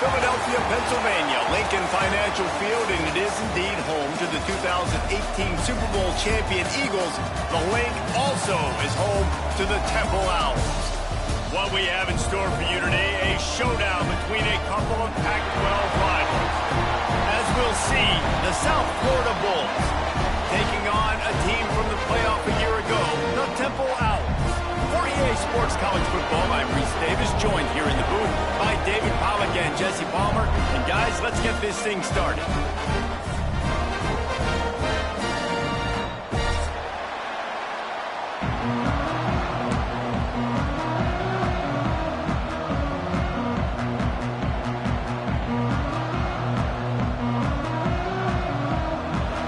Philadelphia, Pennsylvania, Lincoln Financial Field, and it is indeed home to the 2018 Super Bowl champion Eagles. The Link also is home to the Temple Owls. What we have in store for you today, a showdown between a couple of Pac-12 rivals. As we'll see, the South Florida Bulls taking on a team from the playoff a year ago, the Temple Owls. For EA Sports College Football, I'm Reese Davis, joined here in the booth by David Pollack and Jesse Palmer. And guys, let's get this thing started.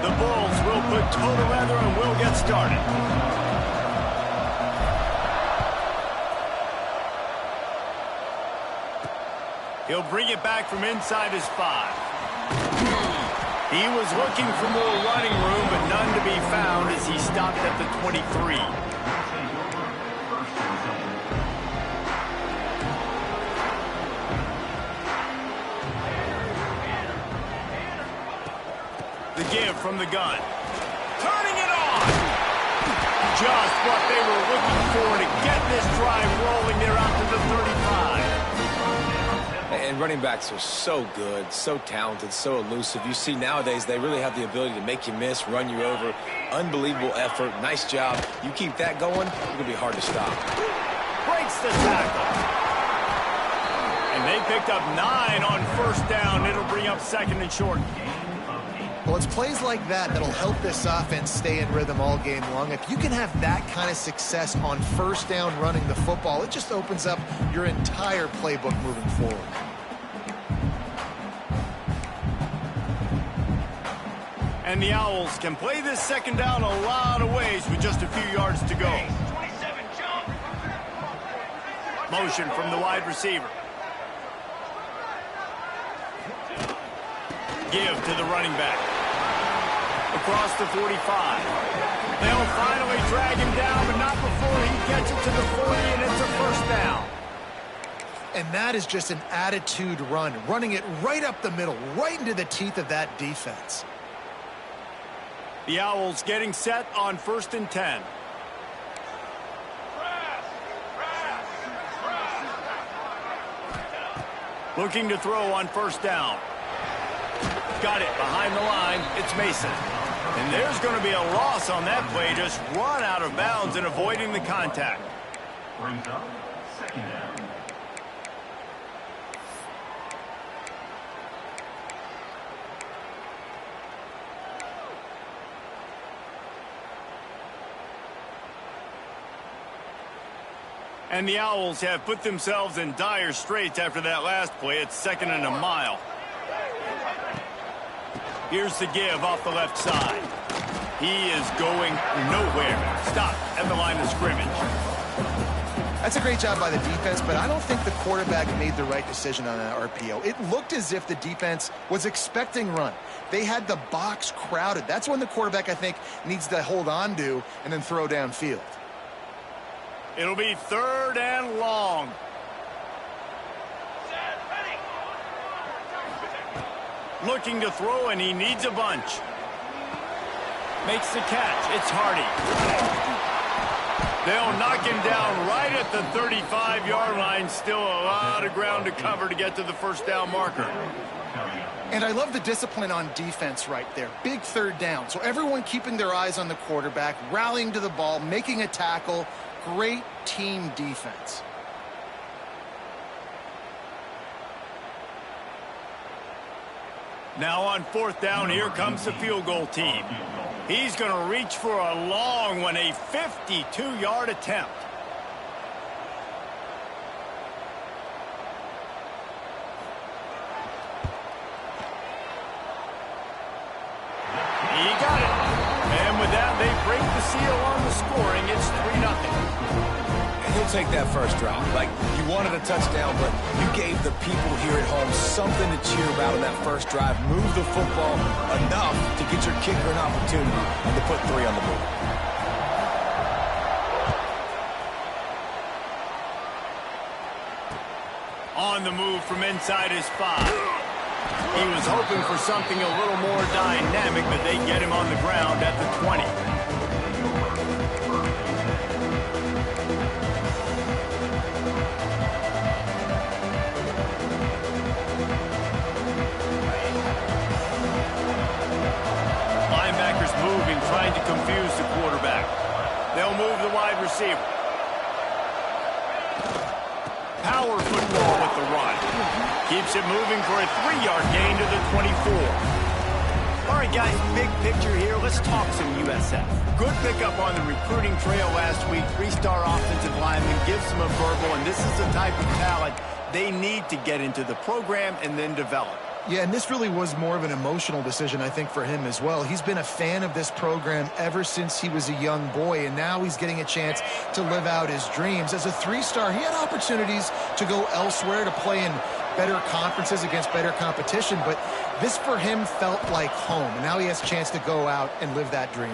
The Bulls will put toe together and we'll get started. He'll bring it back from inside his 5. He was looking for more running room, but none to be found as he stopped at the 23. The give from the gun. Turning it on! Just what they were looking for to get this drive rolling. They're out to the 35. And running backs are so good, so talented, so elusive. You see nowadays they really have the ability to make you miss, run you over. Unbelievable effort. Nice job. You keep that going, it's going to be hard to stop. Breaks the tackle. And they picked up 9 on first down. It'll bring up 2nd and short. Well, it's plays like that that'll help this offense stay in rhythm all game long. If you can have that kind of success on first down running the football, it just opens up your entire playbook moving forward. And the Owls can play this 2nd down a lot of ways with just a few yards to go. Motion from the wide receiver. Give to the running back. Across the 45. They'll finally drag him down, but not before he gets it to the 40, and it's a first down. And that is just an attitude run, running it right up the middle, right into the teeth of that defense. The Owls getting set on 1st and 10. Looking to throw on first down. Got it behind the line. It's Mason. And there's going to be a loss on that play. Just run out of bounds and avoiding the contact. Brings up 2nd down. And the Owls have put themselves in dire straits after that last play. It's 2nd and a mile. Here's the give off the left side. He is going nowhere. Stop at the line of scrimmage. That's a great job by the defense, but I don't think the quarterback made the right decision on that RPO. It looked as if the defense was expecting run. They had the box crowded. That's when the quarterback, I think, needs to hold on to and then throw downfield. It'll be 3rd and long. Looking to throw, and he needs a bunch. Makes the catch. It's Hardy. They'll knock him down right at the 35-yard line. Still a lot of ground to cover to get to the first down marker. And I love the discipline on defense right there. Big 3rd down. So everyone keeping their eyes on the quarterback, rallying to the ball, making a tackle. Great team defense. Now on 4th down, here comes the field goal team. He's going to reach for a long one, a 52-yard attempt. He got it. And with that, they break the seal on the scoring. It's 3-0. He'll take that first drive. Like, you wanted a touchdown, but you gave the people here at home something to cheer about on that first drive. Move the football enough to get your kicker an opportunity and to put 3 on the board. On the move from inside his 5. He was hoping for something a little more dynamic, but they get him on the ground at the 20. Linebackers moving, trying to confuse the quarterback. They'll move the wide receiver. Power football with the run. Keeps it moving for a 3-yard gain to the 24. All right, guys, big picture here. Let's talk some USF. Good pickup on the recruiting trail last week. 3-star offensive lineman gives them a verbal, and this is the type of talent they need to get into the program and then develop. Yeah, and this really was more of an emotional decision, I think, for him as well. He's been a fan of this program ever since he was a young boy, and now he's getting a chance to live out his dreams. As a 3-star, he had opportunities to go elsewhere, to play in better conferences against better competition, but this for him felt like home, and now he has a chance to go out and live that dream.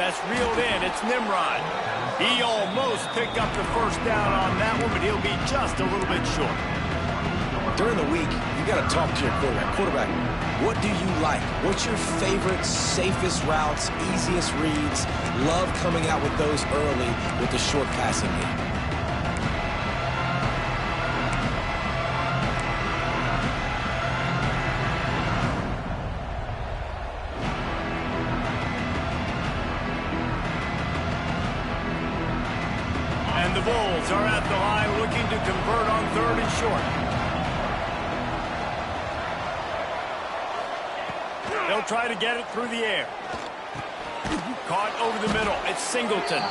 That's reeled in. It's Nimrod. He almost picked up the first down on that one, but he'll be just a little bit short. During the week, you got to talk to your quarterback. Quarterback, what do you like? What's your favorite, safest routes, easiest reads? Love coming out with those early with the short passing game. And the Bulls are at the line looking to convert on 3rd and short. They'll try to get it through the air. Caught over the middle. It's Singleton.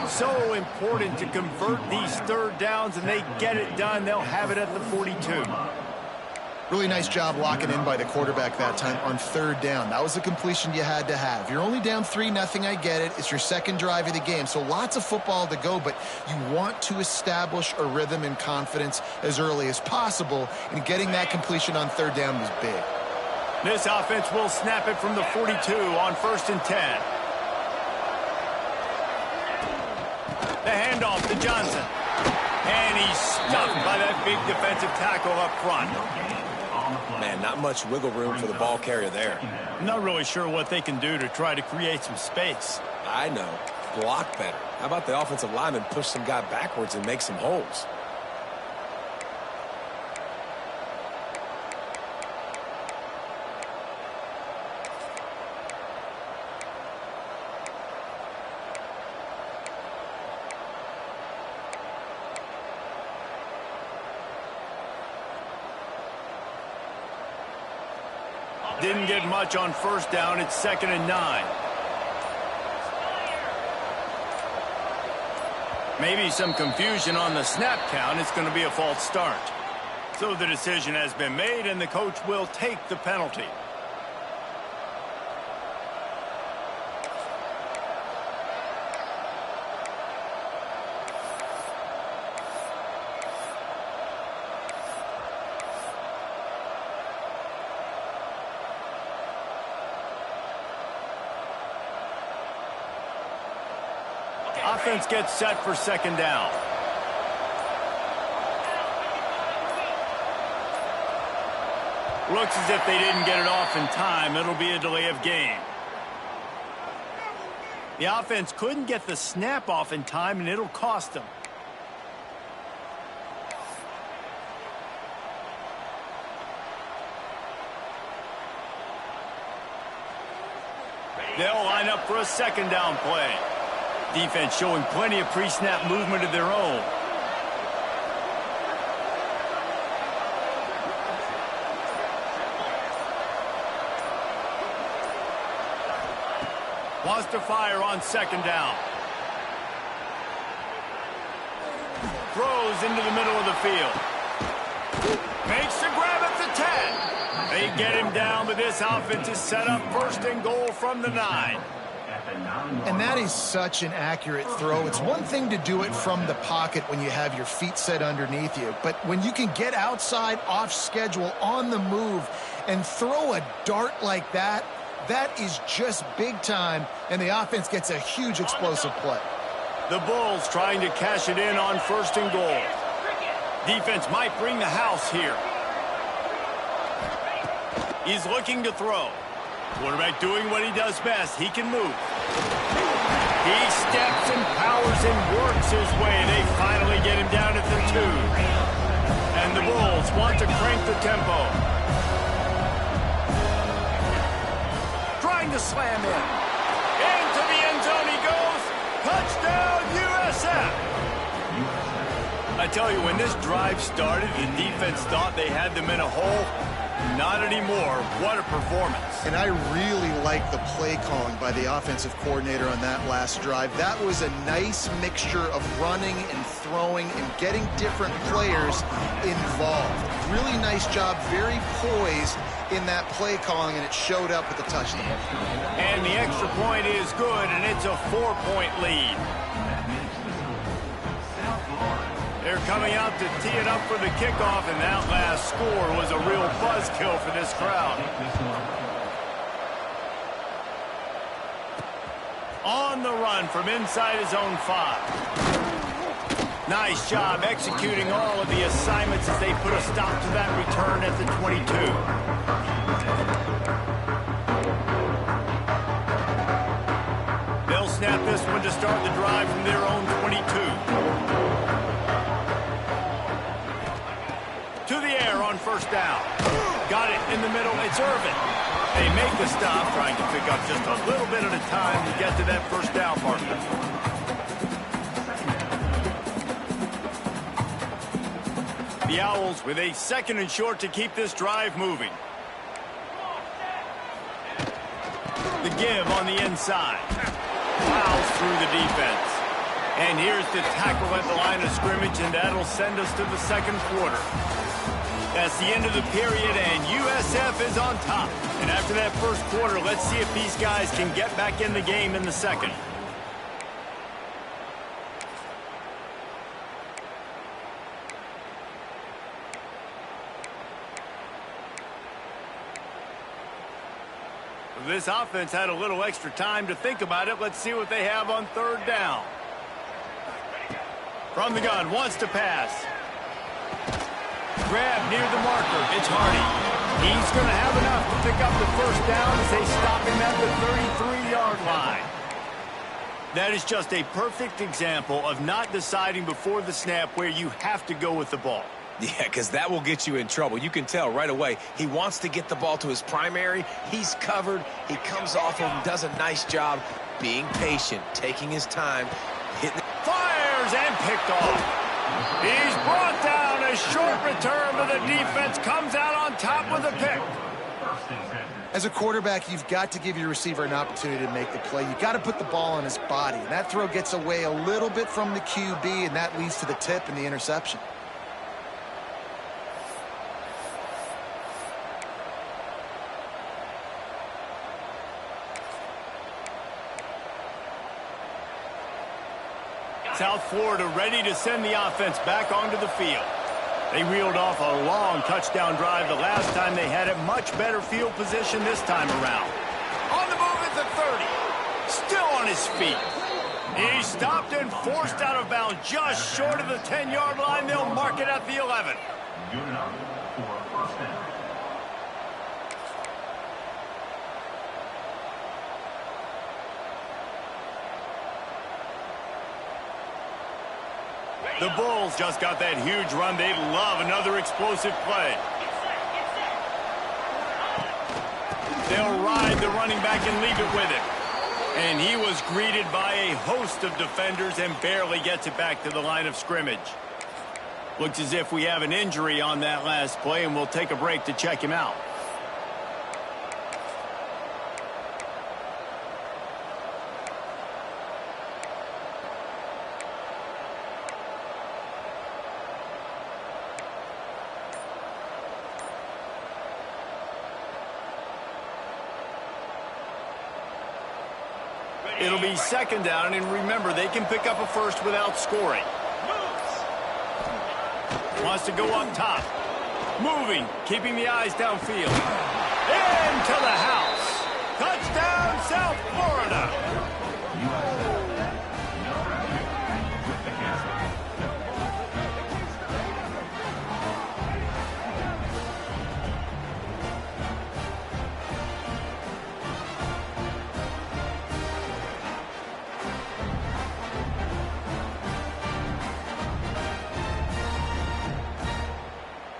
So important to convert these 3rd downs, and they get it done. They'll have it at the 42. Really nice job locking in by the quarterback that time on 3rd down. That was a completion you had to have. You're only down 3-0, I get it. It's your second drive of the game, so lots of football to go, but you want to establish a rhythm and confidence as early as possible, and getting that completion on 3rd down was big. This offense will snap it from the 42 on 1st and 10. The handoff to Johnson. And he's stuffed by that big defensive tackle up front. Man, not much wiggle room for the ball carrier there. Not really sure what they can do to try to create some space. I know. Block better. How about the offensive lineman push some guy backwards and make some holes? Didn't get much on 1st down. It's 2nd and 9. Maybe some confusion on the snap count. It's going to be a false start. So the decision has been made, and the coach will take the penalty. Offense gets set for 2nd down. Looks as if they didn't get it off in time. It'll be a delay of game. The offense couldn't get the snap off in time, and it'll cost them. They'll line up for a 2nd down play. Defense showing plenty of pre-snap movement of their own. Wants to fire on 2nd down. Throws into the middle of the field. Makes the grab at the 10. They get him down, but this offense is set up 1st and goal from the 9. And that is such an accurate throw. It's one thing to do it from the pocket when you have your feet set underneath you, but when you can get outside, off schedule, on the move, and throw a dart like that, that is just big time, and the offense gets a huge explosive play. The Bulls trying to cash it in on 1st and goal. Defense might bring the house here. He's looking to throw. Quarterback doing what he does best. He can move. He steps and powers and works his way. They finally get him down at the 2. And the Bulls want to crank the tempo. Trying to slam in. Into the end zone he goes. Touchdown, USF. I tell you, when this drive started, the defense thought they had them in a hole. Not anymore. What a performance. And I really like the play calling by the offensive coordinator on that last drive. That was a nice mixture of running and throwing and getting different players involved. Really nice job, very poised in that play calling, and it showed up with the touchdown. And the extra point is good, and it's a 4-point lead. They're coming out to tee it up for the kickoff, and that last score was a real buzzkill for this crowd. On the run from inside his own 5. Nice job executing all of the assignments as they put a stop to that return at the 22. They'll snap this one to start the drive from their own 22. To the air on first down. Got it in the middle. It's Irvin. They make the stop, trying to pick up just a little bit at a time to get to that first down marker. The Owls with a 2nd and short to keep this drive moving. The give on the inside. Plows through the defense. And here's the tackle at the line of scrimmage, and that'll send us to the second quarter. That's the end of the period, and USF is on top. And after that first quarter, let's see if these guys can get back in the game in the second. This offense had a little extra time to think about it. Let's see what they have on third down. From the gun, wants to pass. Grab near the marker. It's Hardy. He's going to have enough to pick up the first down as they stop him at the 33-yard line. That is just a perfect example of not deciding before the snap where you have to go with the ball. Yeah, because that will get you in trouble. You can tell right away he wants to get the ball to his primary. He's covered. He comes off of him, does a nice job being patient, taking his time, hitting. Fires and picked off. He's brought down. A short return, but the defense comes out on top with a pick. As a quarterback, you've got to give your receiver an opportunity to make the play. You've got to put the ball on his body. And that throw gets away a little bit from the QB, and that leads to the tip and the interception. South Florida ready to send the offense back onto the field. They reeled off a long touchdown drive the last time they had it. Much better field position this time around. On the move at the 30. Still on his feet. He stopped and forced out of bounds just short of the 10-yard line. They'll mark it at the 11. Good enough for a first down. The Bulls just got that huge run. They love another explosive play. They'll ride the running back and leave it with him. And he was greeted by a host of defenders and barely gets it back to the line of scrimmage. Looks as if we have an injury on that last play, and we'll take a break to check him out. It'll be second down, and remember, they can pick up a first without scoring. Wants to go up top. Moving, keeping the eyes downfield. Into the house. Touchdown, South Florida.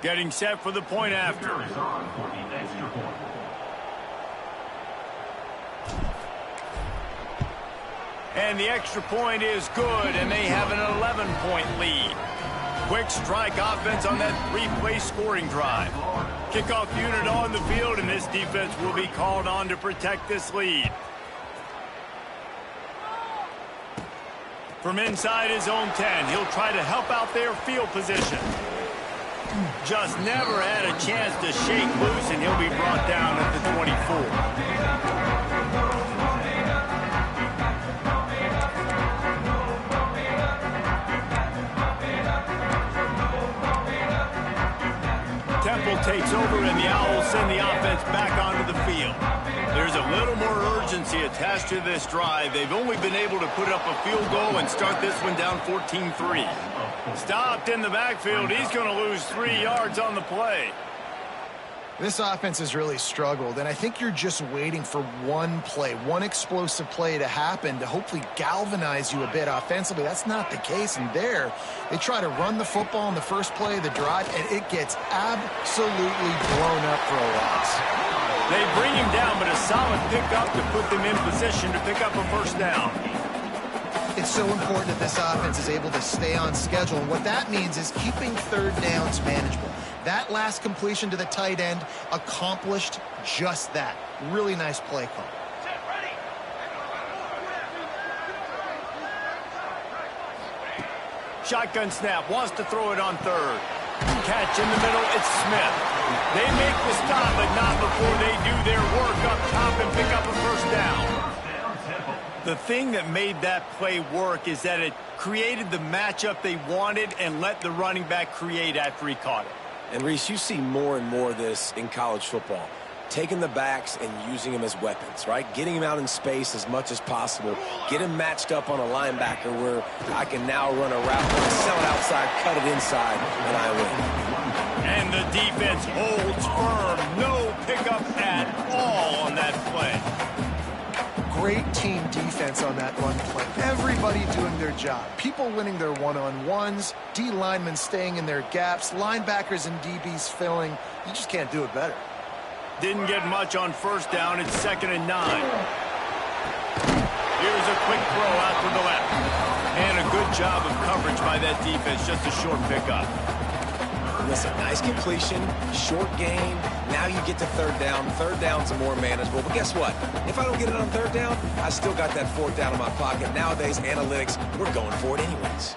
Getting set for the point after. Is on for the extra point. And the extra point is good, and they have an 11-point lead. Quick strike offense on that three-play scoring drive. Kickoff unit on the field, and this defense will be called on to protect this lead. From inside his own 10, he'll try to help out their field position. Just never had a chance to shake loose, and he'll be brought down at the 24. Temple takes over, and the Owls send the offense back onto the field. There's a little more urgency attached to this drive. They've only been able to put up a field goal and start this one down 14-3. Stopped in the backfield. He's going to lose 3 yards on the play. This offense has really struggled, and I think you're just waiting for one play, one explosive play to happen to hopefully galvanize you a bit offensively. That's not the case, and there, they try to run the football in the first play of the drive, and it gets absolutely blown up for a loss. They bring him down, but a solid pickup to put them in position to pick up a first down. It's so important that this offense is able to stay on schedule, and what that means is keeping third downs manageable. That last completion to the tight end accomplished just that. Really nice play call. Shotgun snap, wants to throw it on third. Catch in the middle, it's Smith. They make the stop, but not before they do their work up top and pick up a first down. The thing that made that play work is that it created the matchup they wanted and let the running back create after he caught it. And, Reese, you see more and more of this in college football. Taking the backs and using them as weapons, right? Getting them out in space as much as possible. Get them matched up on a linebacker where I can now run a route, sell it outside, cut it inside, and I win. And the defense holds firm. No pickup at all on that play. Great team defense on that run play. Everybody doing their job. People winning their one-on-ones, D linemen staying in their gaps, linebackers and DBs filling. You just can't do it better. Didn't get much on first down. It's 2nd and 9. Here's a quick throw out to the left. And a good job of coverage by that defense. Just a short pickup. Listen, nice completion, short gain. Now you get to third down. Third downs are more manageable. But guess what? If I don't get it on third down, I still got that fourth down in my pocket. Nowadays, analytics, we're going for it anyways.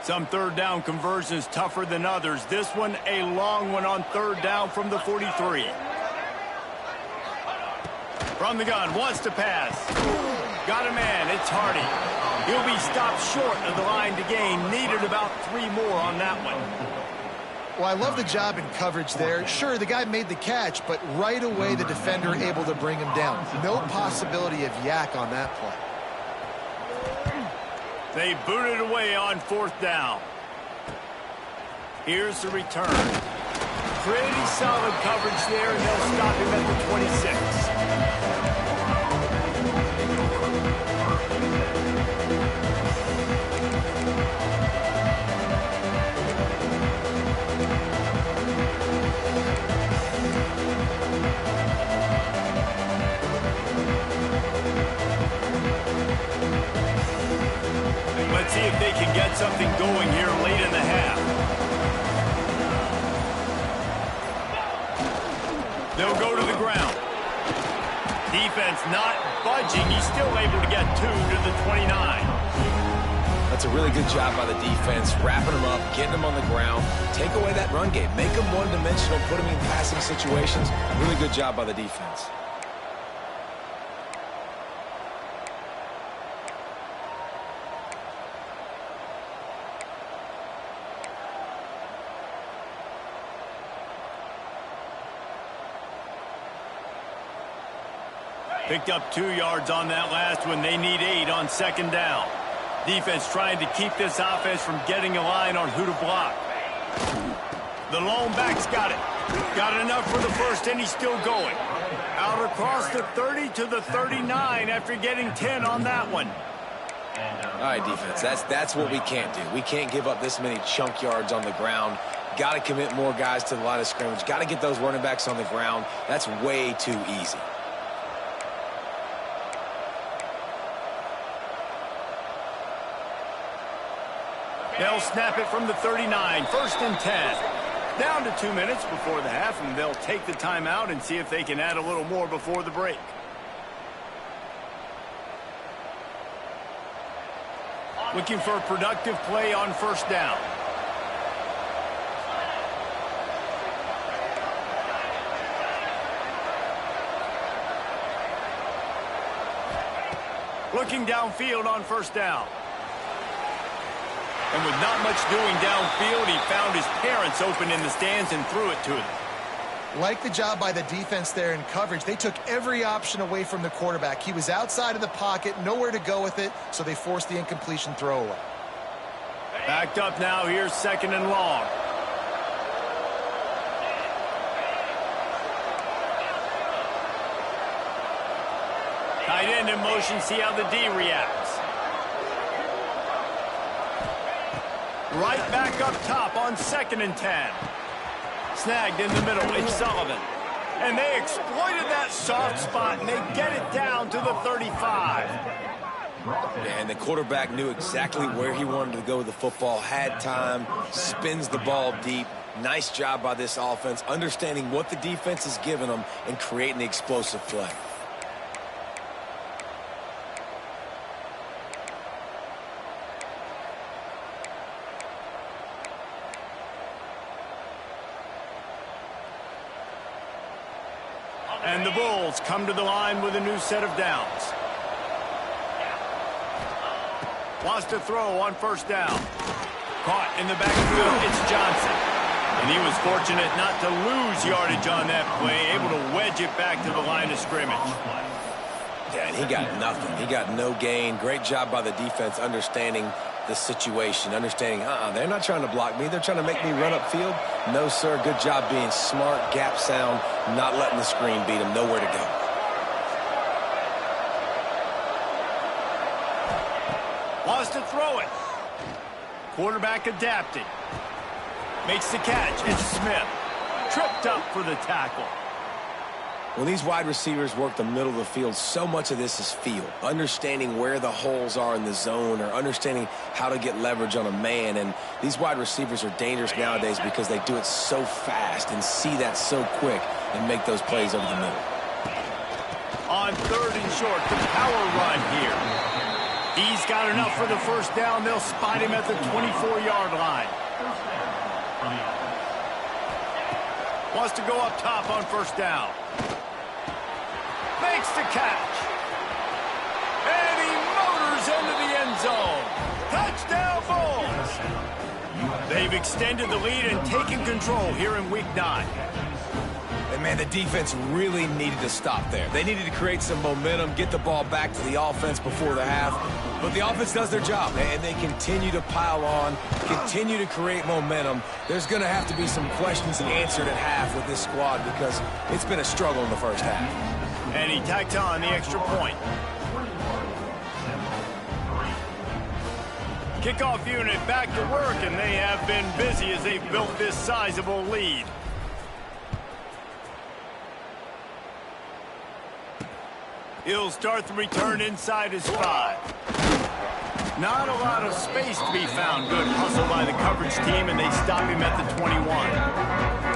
Some third down conversions tougher than others. This one, a long one on third down from the 43. From the gun, wants to pass. Got a man, it's Hardy. He'll be stopped short of the line to gain. Needed about 3 more on that one. Well, I love the job in coverage there. Sure, the guy made the catch, but right away the defender able to bring him down. No possibility of yak on that play. They booted away on 4th down. Here's the return. Pretty solid coverage there, and they'll stop him at the 26. Let's see if they can get something going here late in the half. They'll go to the ground. Defense not budging. He's still able to get 2 to the 29. That's a really good job by the defense, wrapping them up, getting them on the ground. Take away that run game. Make them one-dimensional, put them in passing situations. Really good job by the defense. Picked up 2 yards on that last one. They need 8 on 2nd down. Defense trying to keep this offense from getting a line on who to block. The lone back's got it. Got enough for the first, and he's still going. Out across the 30 to the 39 after getting 10 on that one. All right, defense, that's what we can't do. We can't give up this many chunk yards on the ground. got to commit more guys to the line of scrimmage. Got to get those running backs on the ground. That's way too easy. They'll snap it from the 39, 1st and 10. Down to 2 minutes before the half, and they'll take the timeout and see if they can add a little more before the break. Looking for a productive play on 1st down. Looking downfield on 1st down. And with not much doing downfield, he found his parents open in the stands and threw it to them. Like the job by the defense there in coverage. They took every option away from the quarterback. He was outside of the pocket, nowhere to go with it, so they forced the incompletion throwaway. Backed up now, here's 2nd and long. Tight end in motion, see how the D reacts. Right back up top on 2nd and 10. Snagged in the middle, it's Sullivan. And they exploited that soft spot, and they get it down to the 35. And the quarterback knew exactly where he wanted to go with the football, had time, spins the ball deep. Nice job by this offense, understanding what the defense is giving them and creating the explosive play. And the Bulls come to the line with a new set of downs. Wants to throw on 1st down. Caught in the backfield, it's Johnson. And he was fortunate not to lose yardage on that play, able to wedge it back to the line of scrimmage. Yeah, and he got nothing. He got no gain. Great job by the defense understanding the situation, understanding, they're not trying to block me. They're trying to make me run upfield. No, sir. Good job being smart, gap sound, not letting the screen beat him. Nowhere to go. Wants to throw it. Quarterback adapting. Makes the catch. It's Smith. Tripped up for the tackle. When these wide receivers work the middle of the field, so much of this is feel. Understanding where the holes are in the zone or understanding how to get leverage on a man. And these wide receivers are dangerous nowadays because they do it so fast and see that so quick and make those plays over the middle. On 3rd and short, the power run here. He's got enough for the 1st down. They'll spot him at the 24-yard line. Wants to go up top on 1st down. Makes the catch. And he motors into the end zone. Touchdown, Bulls. They've extended the lead and taken control here in Week 9. And, man, the defense really needed to stop there. They needed to create some momentum, get the ball back to the offense before the half. But the offense does their job, and they continue to pile on, continue to create momentum. There's going to have to be some questions answered at half with this squad because it's been a struggle in the 1st half. And he tacked on the extra point. Kickoff unit back to work, and they have been busy as they've built this sizable lead. He'll start the return inside his 5. Not a lot of space to be found. Good hustle by the coverage team, and they stop him at the 21.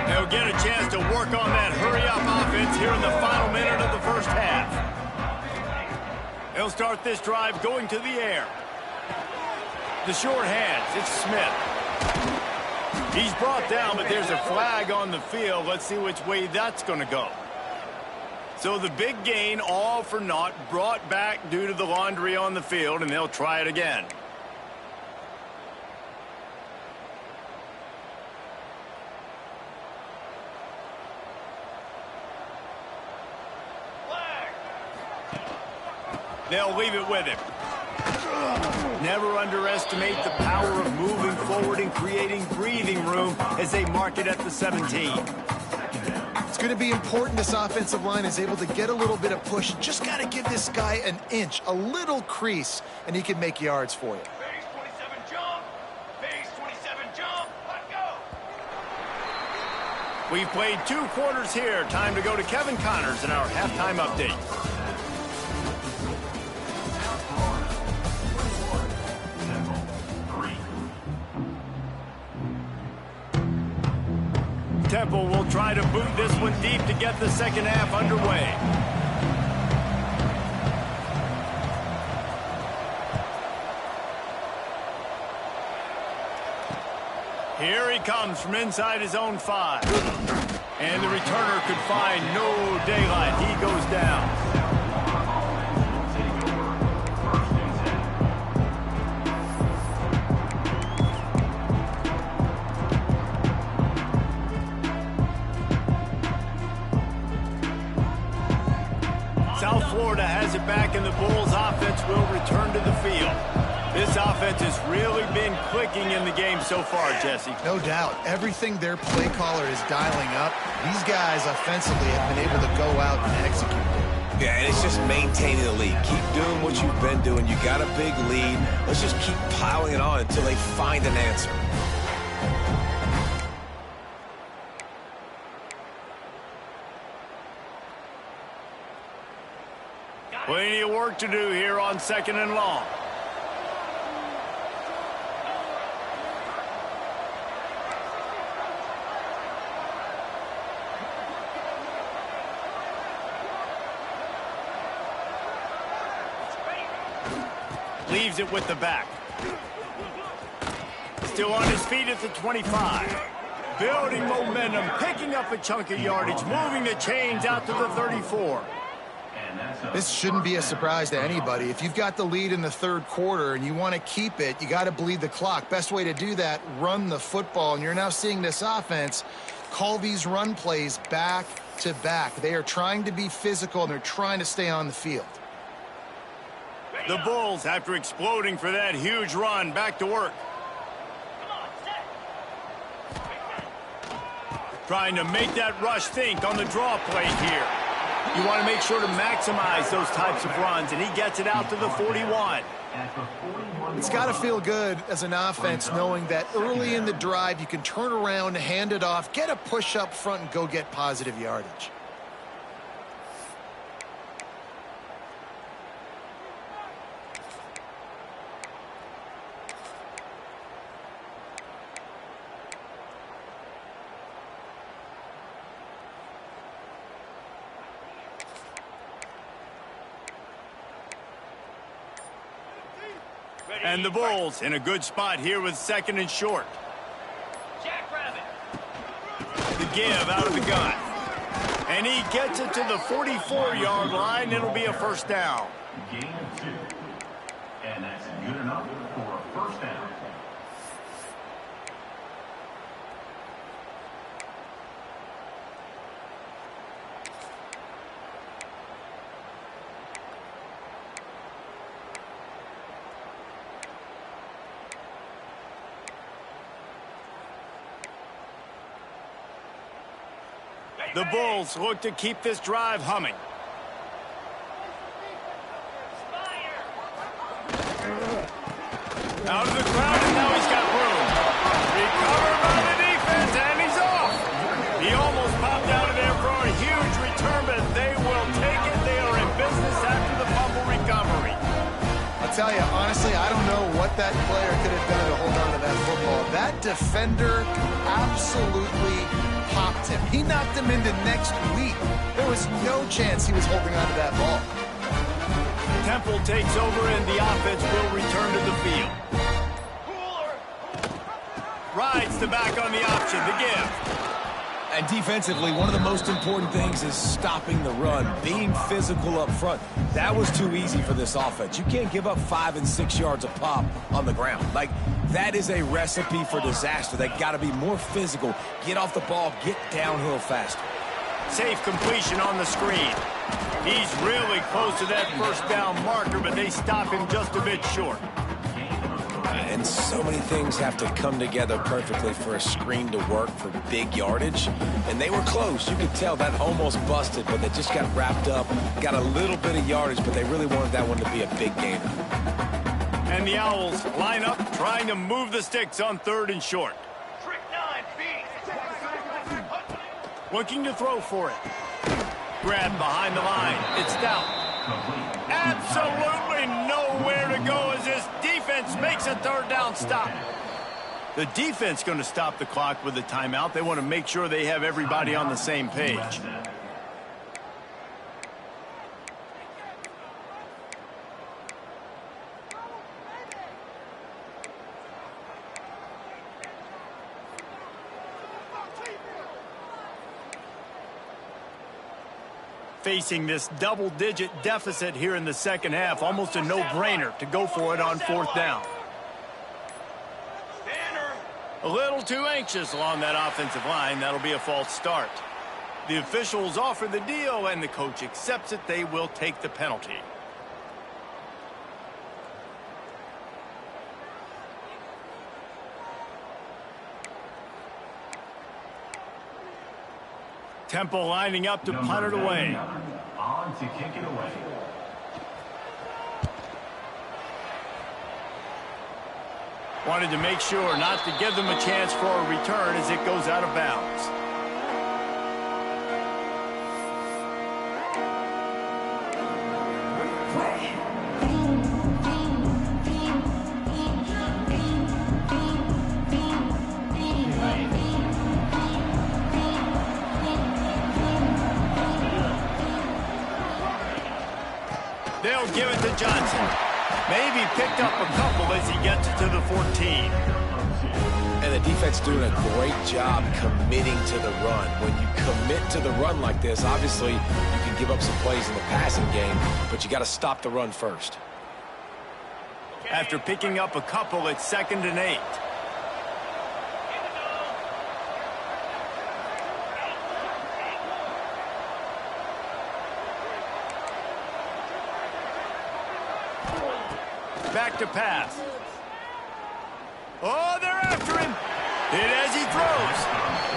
They'll get a chance to work on that hurry-up offense here in the final minute of the 1st half. They'll start this drive going to the air. The short hands, it's Smith. He's brought down, but there's a flag on the field. Let's see which way that's going to go. So the big gain, all for naught, brought back due to the laundry on the field, and they'll try it again. They'll leave it with him. Never underestimate the power of moving forward and creating breathing room as they mark it at the 17. It's going to be important this offensive line is able to get a little bit of push. Just got to give this guy an inch, a little crease, and he can make yards for you. Base 27 jump. Base 27 jump. Let go. We've played 2 quarters here. Time to go to Kevin Connors in our halftime update. Temple will try to boot this one deep to get the second half underway. Here he comes from inside his own 5. And the returner could find no daylight. He goes down. South Florida has it back, and the Bulls offense will return to the field. This offense has really been clicking in the game so far, Jesse. No doubt. Everything their play caller is dialing up, these guys offensively have been able to go out and execute it. Yeah, and it's just maintaining the lead. Keep doing what you've been doing. You got a big lead. Let's just keep piling it on until they find an answer. Plenty of work to do here on 2nd and long. Leaves it with the back. Still on his feet at the 25. Building momentum, picking up a chunk of yardage, moving the chains out to the 34. This shouldn't be a surprise to anybody. If you've got the lead in the 3rd quarter and you want to keep it, you got to bleed the clock. Best way to do that, run the football. And you're now seeing this offense call these run plays back to back. They are trying to be physical, and they're trying to stay on the field. The Bulls, after exploding for that huge run, back to work. Trying to make that rush think on the draw play here. You want to make sure to maximize those types of runs, and he gets it out to the 41. It's got to feel good as an offense knowing that early in the drive you can turn around, hand it off, get a push up front, and go get positive yardage. And the Bulls in a good spot here with 2nd and short. The give out of the gun. And he gets it to the 44-yard line. It'll be a first down. Gain of 2. And that's good enough for a first down. The Bulls look to keep this drive humming. Out of the crowd, and now he's got room. Recovered by the defense, and he's off. He almost popped out of there for a huge return, but they will take it. They are in business after the fumble recovery. I'll tell you, honestly, I don't know what that player could have done to hold on to that football. That defender absolutely popped him. He knocked him into next week. There was no chance he was holding on to that ball. Temple takes over, and the offense will return to the field. Rides the back on the option, the give. And defensively, one of the most important things is stopping the run, being physical up front. That was too easy for this offense. You can't give up 5 and 6 yards a pop on the ground. Like, that is a recipe for disaster. They got to be more physical, get off the ball, get downhill faster. Safe completion on the screen. He's really close to that first down marker, but they stop him just a bit short. And so many things have to come together perfectly for a screen to work for big yardage. And they were close. You could tell that almost busted, but they just got wrapped up, got a little bit of yardage, but they really wanted that one to be a big gainer. And the Owls line up trying to move the sticks on 3rd and short. Looking to throw for it. Grab behind the line. It's down. Absolutely nowhere to go as this defense makes a 3rd down stop. The defense going to stop the clock with a timeout. They want to make sure they have everybody on the same page. Facing this double-digit deficit here in the second half, almost a no-brainer to go for it on 4th down. A little too anxious along that offensive line. That'll be a false start. The officials offer the deal, and the coach accepts it. They will take the penalty. Temple lining up to punt it away. On to kick it away. Wanted to make sure not to give them a chance for a return as it goes out of bounds. They'll give it to Johnson. Maybe picked up a couple as he gets it to the 14. And the defense doing a great job committing to the run. When you commit to the run like this, obviously you can give up some plays in the passing game, but you got to stop the run first. After picking up a couple, it's 2nd and 8. Back to pass. Oh, they're after him. Hit as he throws.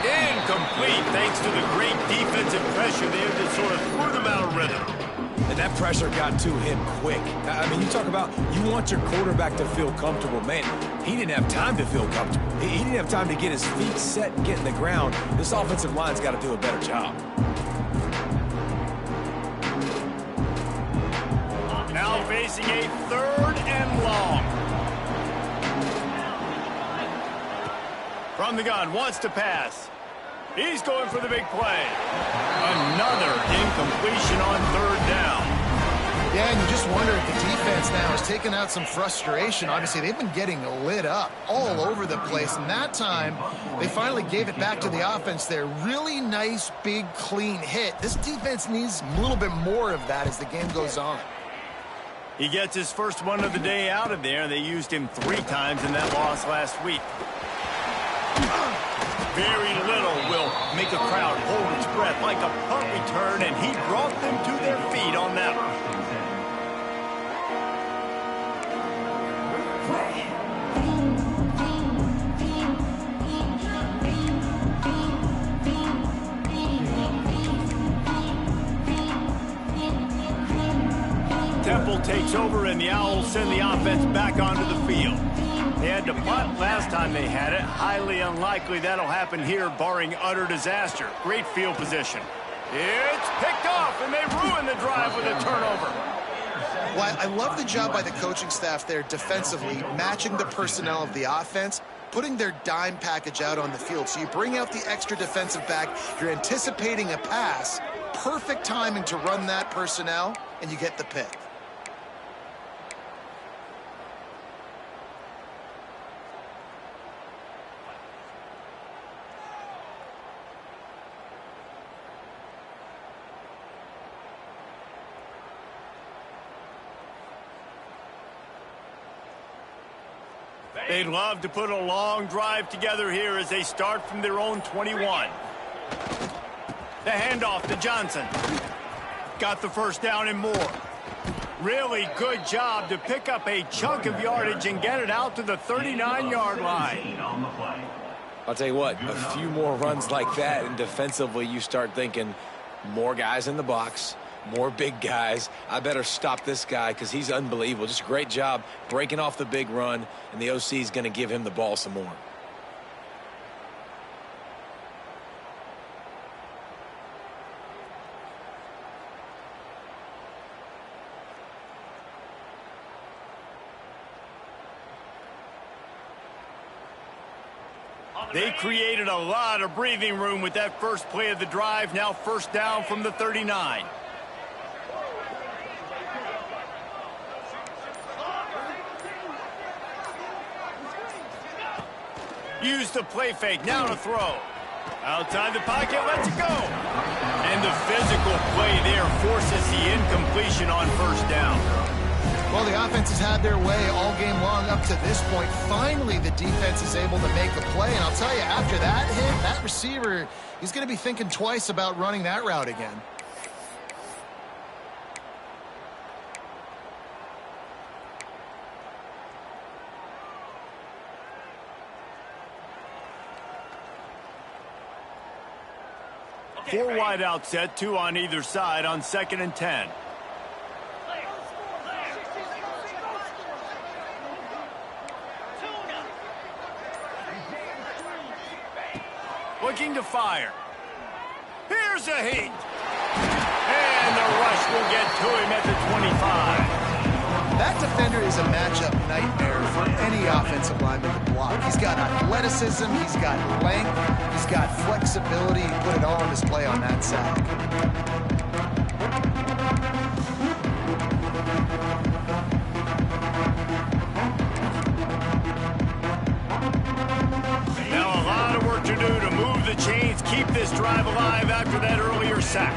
Incomplete thanks to the great defensive pressure there that sort of threw them out of rhythm. And that pressure got to him quick. I mean, you talk about you want your quarterback to feel comfortable. Man, he didn't have time to feel comfortable. He didn't have time to get his feet set and get in the ground. This offensive line's got to do a better job. Now facing a 3rd and long. From the gun, wants to pass. He's going for the big play. Another incompletion on 3rd down. Yeah, and you just wonder if the defense now has taken out some frustration. Obviously, they've been getting lit up all over the place, and that time they finally gave it back to the offense there. Really nice, big, clean hit. This defense needs a little bit more of that as the game goes on. He gets his first one of the day out of there. They used him 3 times in that loss last week. Very little will make a crowd hold its breath like a punt return, and he brought them to their feet on that one. Temple takes over, and the Owls send the offense back onto the field. They had to punt last time they had it. Highly unlikely that'll happen here, barring utter disaster. Great field position. It's picked off, and they ruin the drive with a turnover. Well, I love the job by the coaching staff there defensively, matching the personnel of the offense, putting their dime package out on the field. So you bring out the extra defensive back, you're anticipating a pass, perfect timing to run that personnel, and you get the pick. They'd love to put a long drive together here as they start from their own 21. The handoff to Johnson. Got the first down and more. Really good job to pick up a chunk of yardage and get it out to the 39-yard line. I'll tell you what, a few more runs like that, and defensively you start thinking more guys in the box, more big guys. I better stop this guy because he's unbelievable. Just a great job breaking off the big run, and the OC is going to give him the ball some more. They created a lot of breathing room with that first play of the drive. Now first down from the 39. Use the play fake. Now to throw. Outside the pocket, lets it go. And the physical play there forces the incompletion on first down. Well, the offense has had their way all game long up to this point. Finally, the defense is able to make a play. And I'll tell you, after that hit, that receiver, he's going to be thinking twice about running that route again. Four wide out set, two on either side on 2nd and 10. Looking to fire. Here's a heat. And the rush will get to him at the 25. That defender is a matchup nightmare for any offensive lineman to block. He's got athleticism, he's got length, he's got flexibility. He put it all on display on that sack. Now a lot of work to do to move the chains, keep this drive alive after that earlier sack.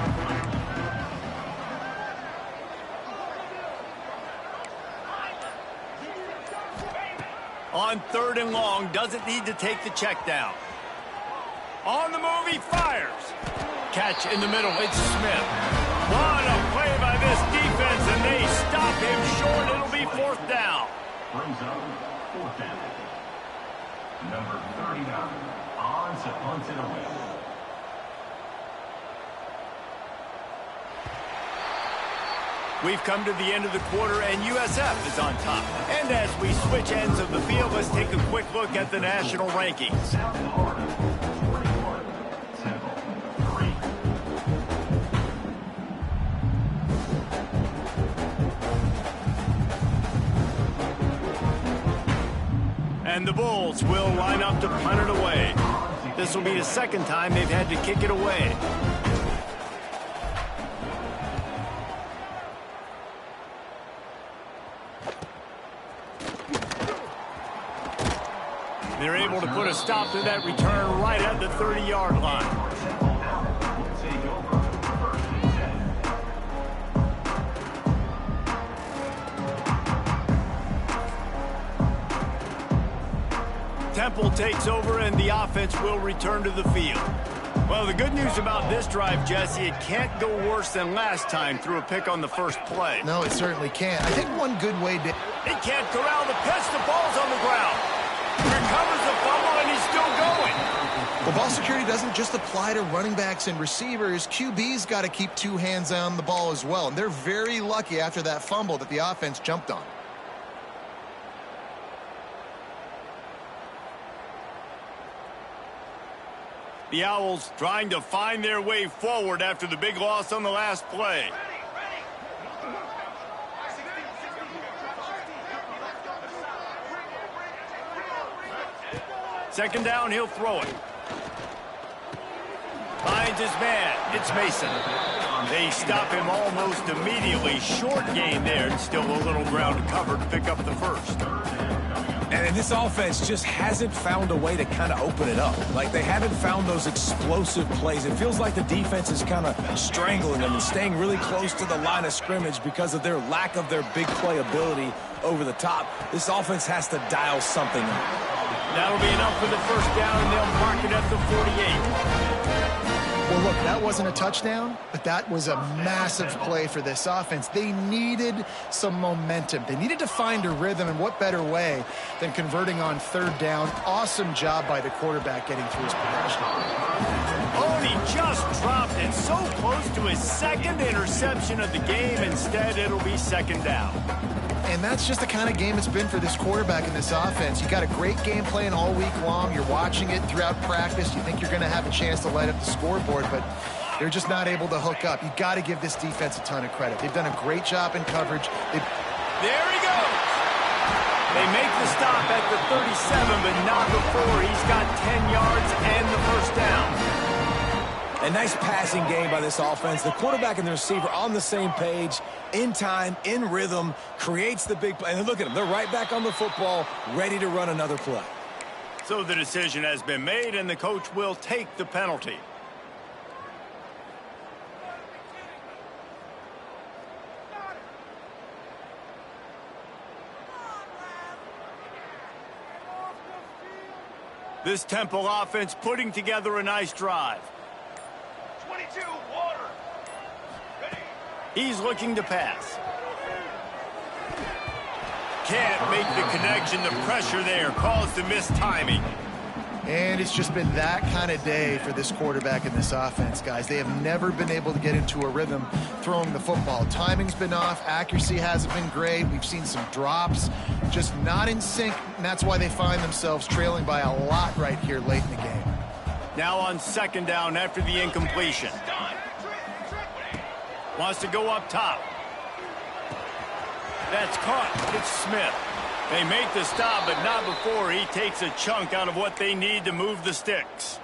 On 3rd and long, doesn't need to take the check down. On the move, he fires. Catch in the middle, it's Smith. What a play by this defense, and they stop him short. It'll be 4th down. Brings up 4th down. Number 39, on to punt it away. We've come to the end of the quarter, and USF is on top. And as we switch ends of the field, let's take a quick look at the national rankings. South Florida, 21, Temple, 3. And the Bulls will line up to punt it away. This will be the 2nd time they've had to kick it away. They're able to put a stop to that return right at the 30-yard line. Temple takes over and the offense will return to the field. Well, the good news about this drive, Jesse, it can't go worse than last time through a pick on the first play. No, it certainly can't. I think one good way to... He can't corral the pitch. The ball's on the ground. Recovers the fumble, and he's still going. Well, ball security doesn't just apply to running backs and receivers. QB's got to keep two hands on the ball as well. And they're very lucky after that fumble that the offense jumped on. The Owls trying to find their way forward after the big loss on the last play. Second down, he'll throw it. Finds his man. It's Mason. They stop him almost immediately. Short gain there. Still a little ground to cover to pick up the first. And this offense just hasn't found a way to kind of open it up. Like, they haven't found those explosive plays. It feels like the defense is kind of strangling them and staying really close to the line of scrimmage because of their lack of their big play ability over the top. This offense has to dial something up. That'll be enough for the first down, and they'll mark it at the 48. Well, look, that wasn't a touchdown, but that was a massive play for this offense. They needed some momentum. They needed to find a rhythm, and what better way than converting on third down. Awesome job by the quarterback getting through his progression. Oh, and he just dropped it so close to his second interception of the game. Instead, it'll be second down. And that's just the kind of game it's been for this quarterback in this offense. You got a great game plan all week long. You're watching it throughout practice. You think you're going to have a chance to light up the scoreboard, but they're just not able to hook up. You got to give this defense a ton of credit. They've done a great job in coverage. There he goes. They make the stop at the 37, but not before he's got 10 yards and the first down. A nice passing game by this offense. The quarterback and the receiver on the same page, in time, in rhythm, creates the big play. And look at them. They're right back on the football, ready to run another play. So the decision has been made, and the coach will take the penalty. This Temple offense putting together a nice drive. 22, water. Ready. He's looking to pass. Can't make the connection. The pressure there caused the missed timing. And it's just been that kind of day for this quarterback in this offense, guys. They have never been able to get into a rhythm throwing the football. Timing's been off. Accuracy hasn't been great. We've seen some drops, just not in sync, and that's why they find themselves trailing by a lot right here late in the game. Now on second down after the incompletion. Wants to go up top. That's caught. It's Smith. They make the stop, but not before he takes a chunk out of what they need to move the sticks.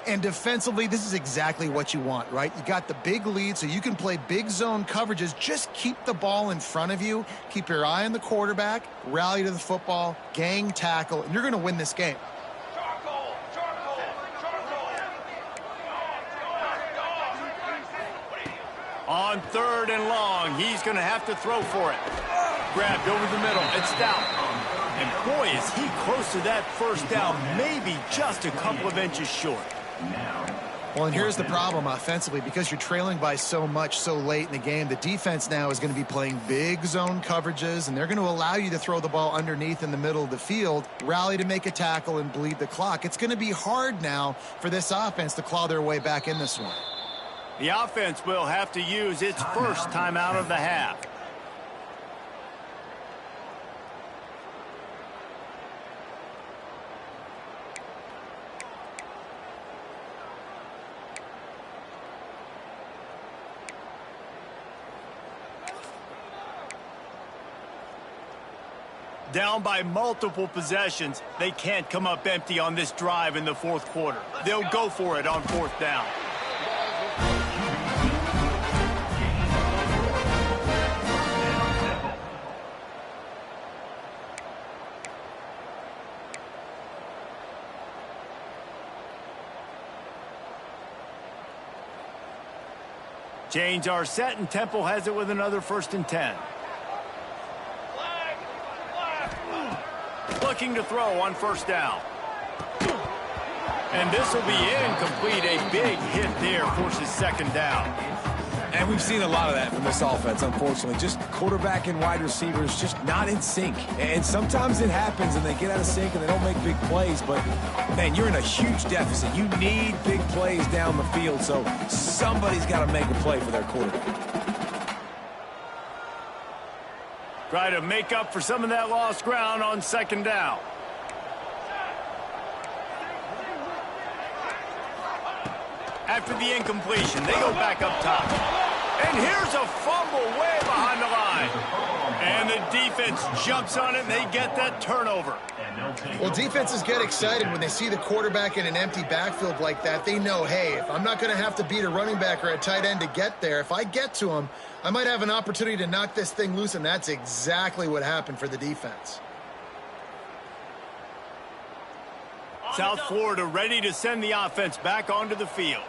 And defensively, this is exactly what you want, right? You got the big lead, so you can play big zone coverages. Just keep the ball in front of you. Keep your eye on the quarterback. Rally to the football. Gang tackle. And you're going to win this game. On third and long, he's going to have to throw for it. Grabbed over the middle. It's down. And boy, is he close to that first down, maybe just a couple of inches short. Well, and here's the problem offensively. Because you're trailing by so much so late in the game, the defense now is going to be playing big zone coverages, and they're going to allow you to throw the ball underneath in the middle of the field, rally to make a tackle, and bleed the clock. It's going to be hard now for this offense to claw their way back in this one. The offense will have to use its first timeout of the half. Down by multiple possessions, they can't come up empty on this drive in the fourth quarter. They'll go for it on fourth down. Chains are set, and Temple has it with another 1st and 10. Looking to throw on first down. And this will be incomplete. A big hit there forces second down. And we've seen a lot of that from this offense, unfortunately. Just quarterback and wide receivers just not in sync. And sometimes it happens and they get out of sync and they don't make big plays. But, man, you're in a huge deficit. You need big plays down the field. So somebody's got to make a play for their quarterback. Try to make up for some of that lost ground on second down. After the incompletion, they go back up top. And here's a fumble way behind the line. And the defense jumps on it, and they get that turnover. Well, defenses get excited when they see the quarterback in an empty backfield like that. They know, hey, if I'm not going to have to beat a running back or a tight end to get there, if I get to him, I might have an opportunity to knock this thing loose, and that's exactly what happened for the defense. South Florida ready to send the offense back onto the field.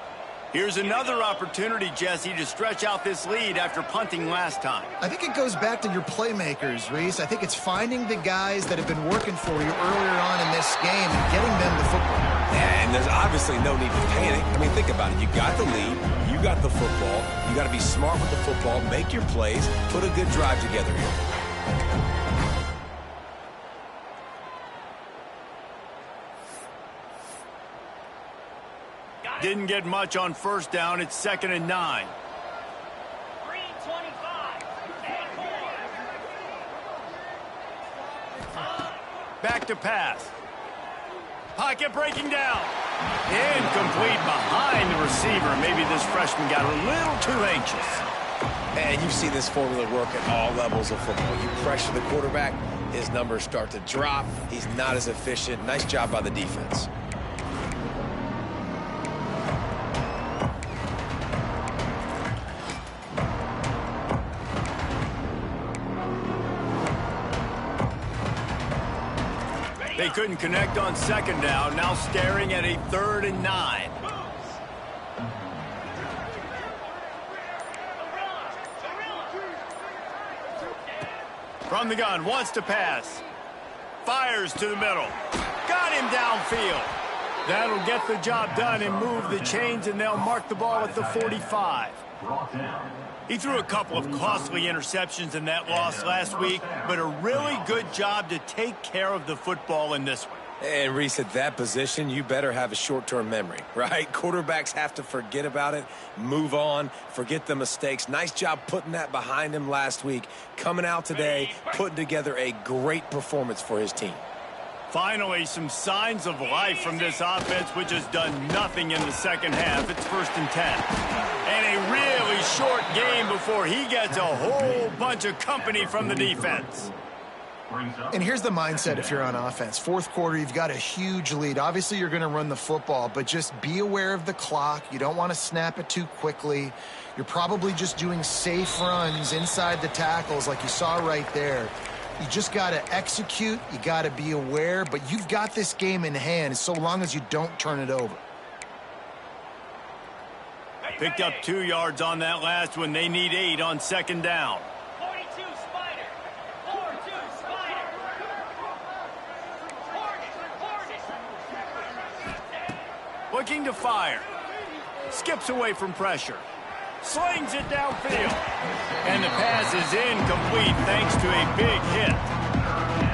Here's another opportunity, Jesse, to stretch out this lead after punting last time. I think it goes back to your playmakers, Reese. I think it's finding the guys that have been working for you earlier on in this game and getting them the football. And there's obviously no need to panic. I mean, think about it. You got the lead. You got the football. You got to be smart with the football. Make your plays. Put a good drive together here. Didn't get much on first down. It's 2nd and 9. Back to pass. Pocket breaking down. Incomplete behind the receiver. Maybe this freshman got a little too anxious. And you see this formula work at all levels of football. You pressure the quarterback, his numbers start to drop. He's not as efficient. Nice job by the defense. They couldn't connect on 2nd down. Now staring at a 3rd and 9. From the gun, wants to pass. Fires to the middle. Got him downfield. That'll get the job done and move the chains, and they'll mark the ball at the 45. He threw a couple of costly interceptions in that loss last week, but a really good job to take care of the football in this one. And Reese, at that position, you better have a short-term memory, right? Quarterbacks have to forget about it, move on, forget the mistakes. Nice job putting that behind him last week. Coming out today, putting together a great performance for his team. Finally, some signs of life from this offense, which has done nothing in the second half. It's 1st and 10. And a really short game before he gets a whole bunch of company from the defense. And here's the mindset if you're on offense. 4th quarter, you've got a huge lead. Obviously, you're going to run the football, but just be aware of the clock. You don't want to snap it too quickly. You're probably just doing safe runs inside the tackles like you saw right there. You just got to execute. You got to be aware, but you've got this game in hand so long as you don't turn it over. Picked up 2 yards on that last one. They need 8 on 2nd down. 42 Spider. 42 Spider. Looking to fire. Skips away from pressure. Slings it downfield. And the pass is incomplete thanks to a big hit.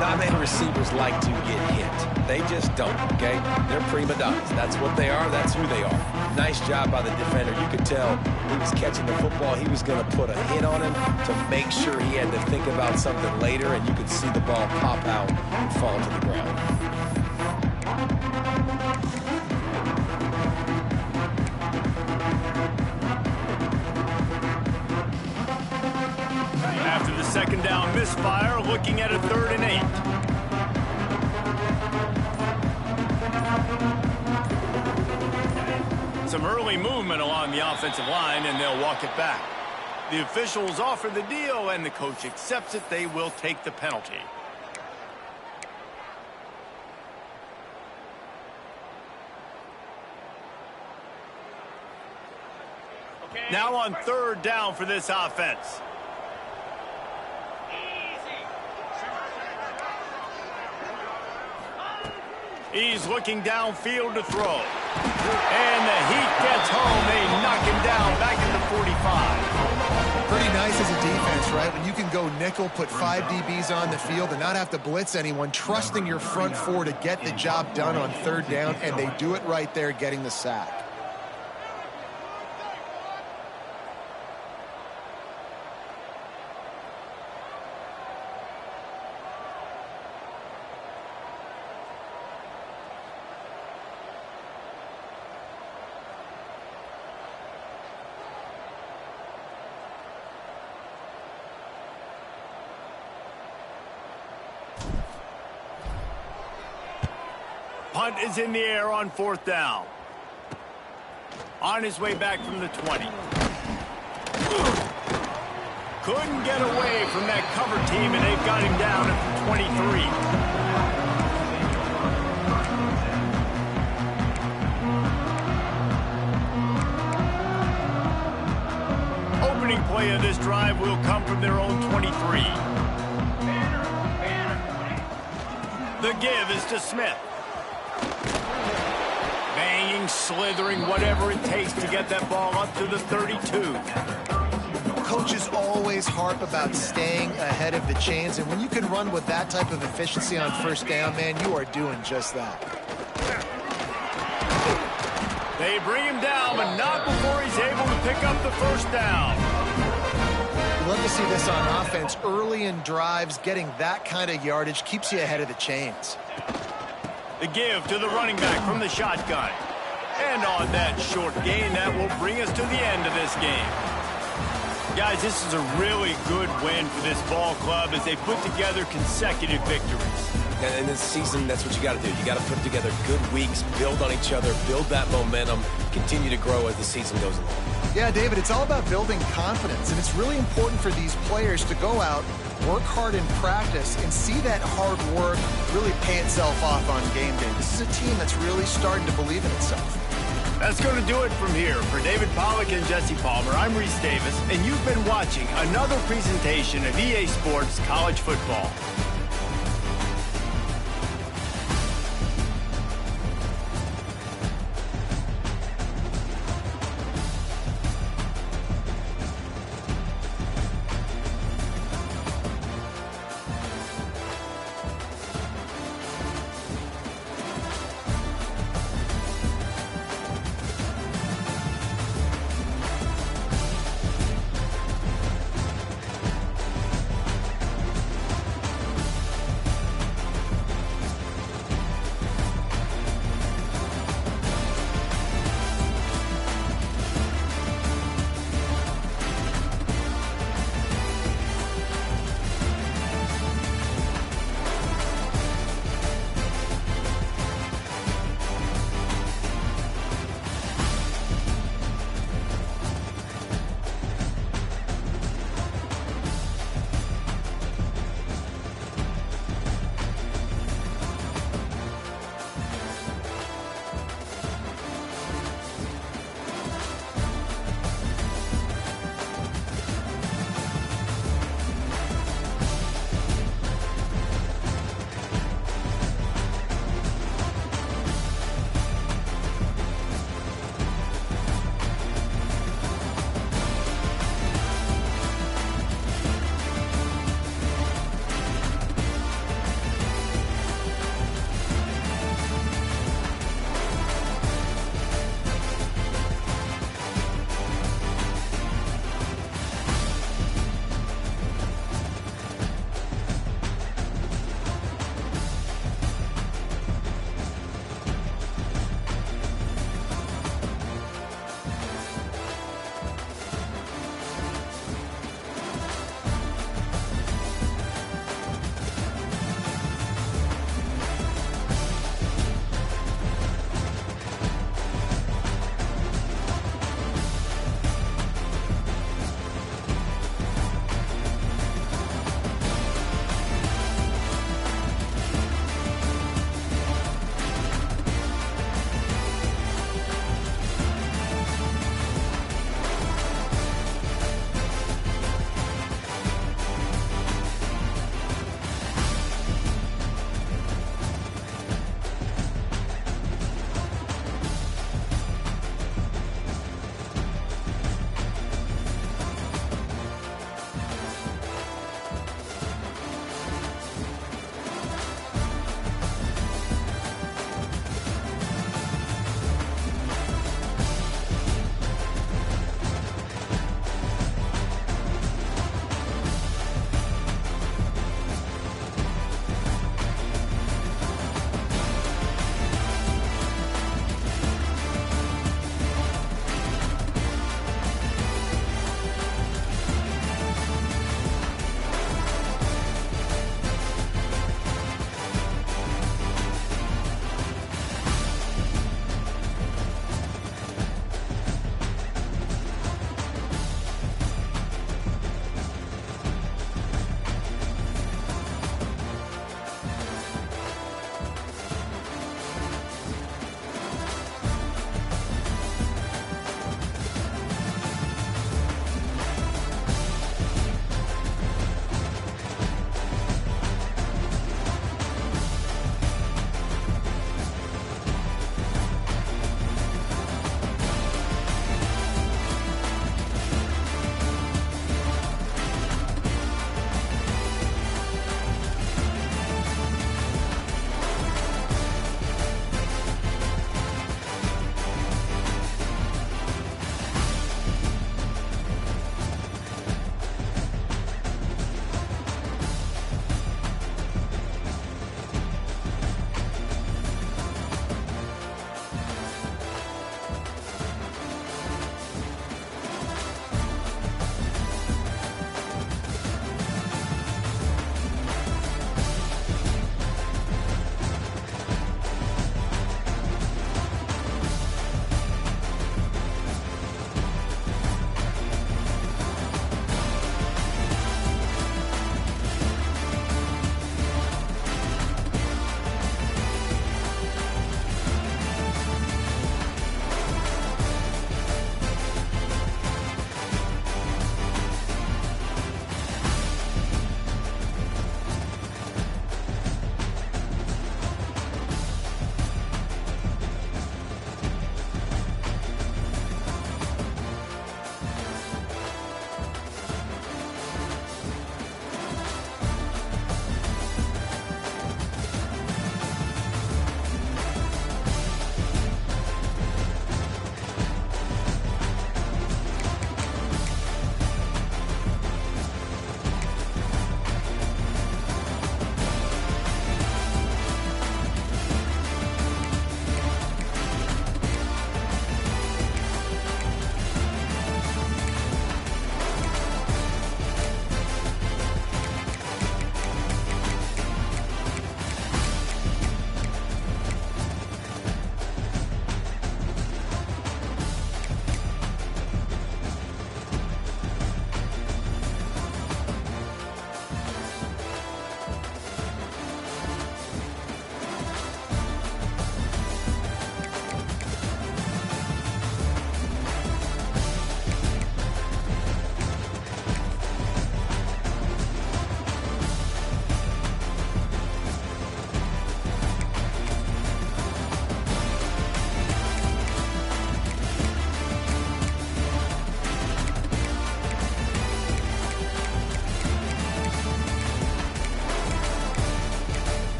Not many receivers like to get hit. They just don't, okay? They're prima donnas. That's what they are. That's who they are. Nice job by the defender. You could tell he was catching the football. He was going to put a hit on him to make sure he had to think about something later, and you could see the ball pop out and fall to the ground. After the 2nd down misfire, looking at a 3rd and 8. Some early movement along the offensive line, and they'll walk it back. The officials offer the deal, and the coach accepts it. They will take the penalty. Now on 3rd down for this offense. He's looking downfield to throw. And the heat gets home. They knock him down back at the 45. Pretty nice as a defense, right? When you can go nickel, put 5 DBs on the field and not have to blitz anyone, trusting your front 4 to get the job done on 3rd down, and they do it right there, getting the sack. Punt is in the air on 4th down. On his way back from the 20. Couldn't get away from that cover team, and they've got him down at the 23. Opening play of this drive will come from their own 23. The give is to Smith. Banging running, slithering, whatever it takes to get that ball up to the 32. Coaches always harp about staying ahead of the chains, and when you can run with that type of efficiency on first down, man, you are doing just that. They bring him down, but not before he's able to pick up the first down. Love to see this on offense. Early in drives, getting that kind of yardage keeps you ahead of the chains. The give to the running back from the shotgun. And on that short gain, that will bring us to the end of this game. Guys, this is a really good win for this ball club as they put together consecutive victories. And in this season, that's what you got to do. You got to put together good weeks, build on each other, build that momentum, continue to grow as the season goes along. Yeah, David, it's all about building confidence, and it's really important for these players to go out, work hard in practice, and see that hard work really pay itself off on game day. This is a team that's really starting to believe in itself. That's going to do it from here. For David Pollack and Jesse Palmer, I'm Reese Davis, and you've been watching another presentation of EA Sports College Football.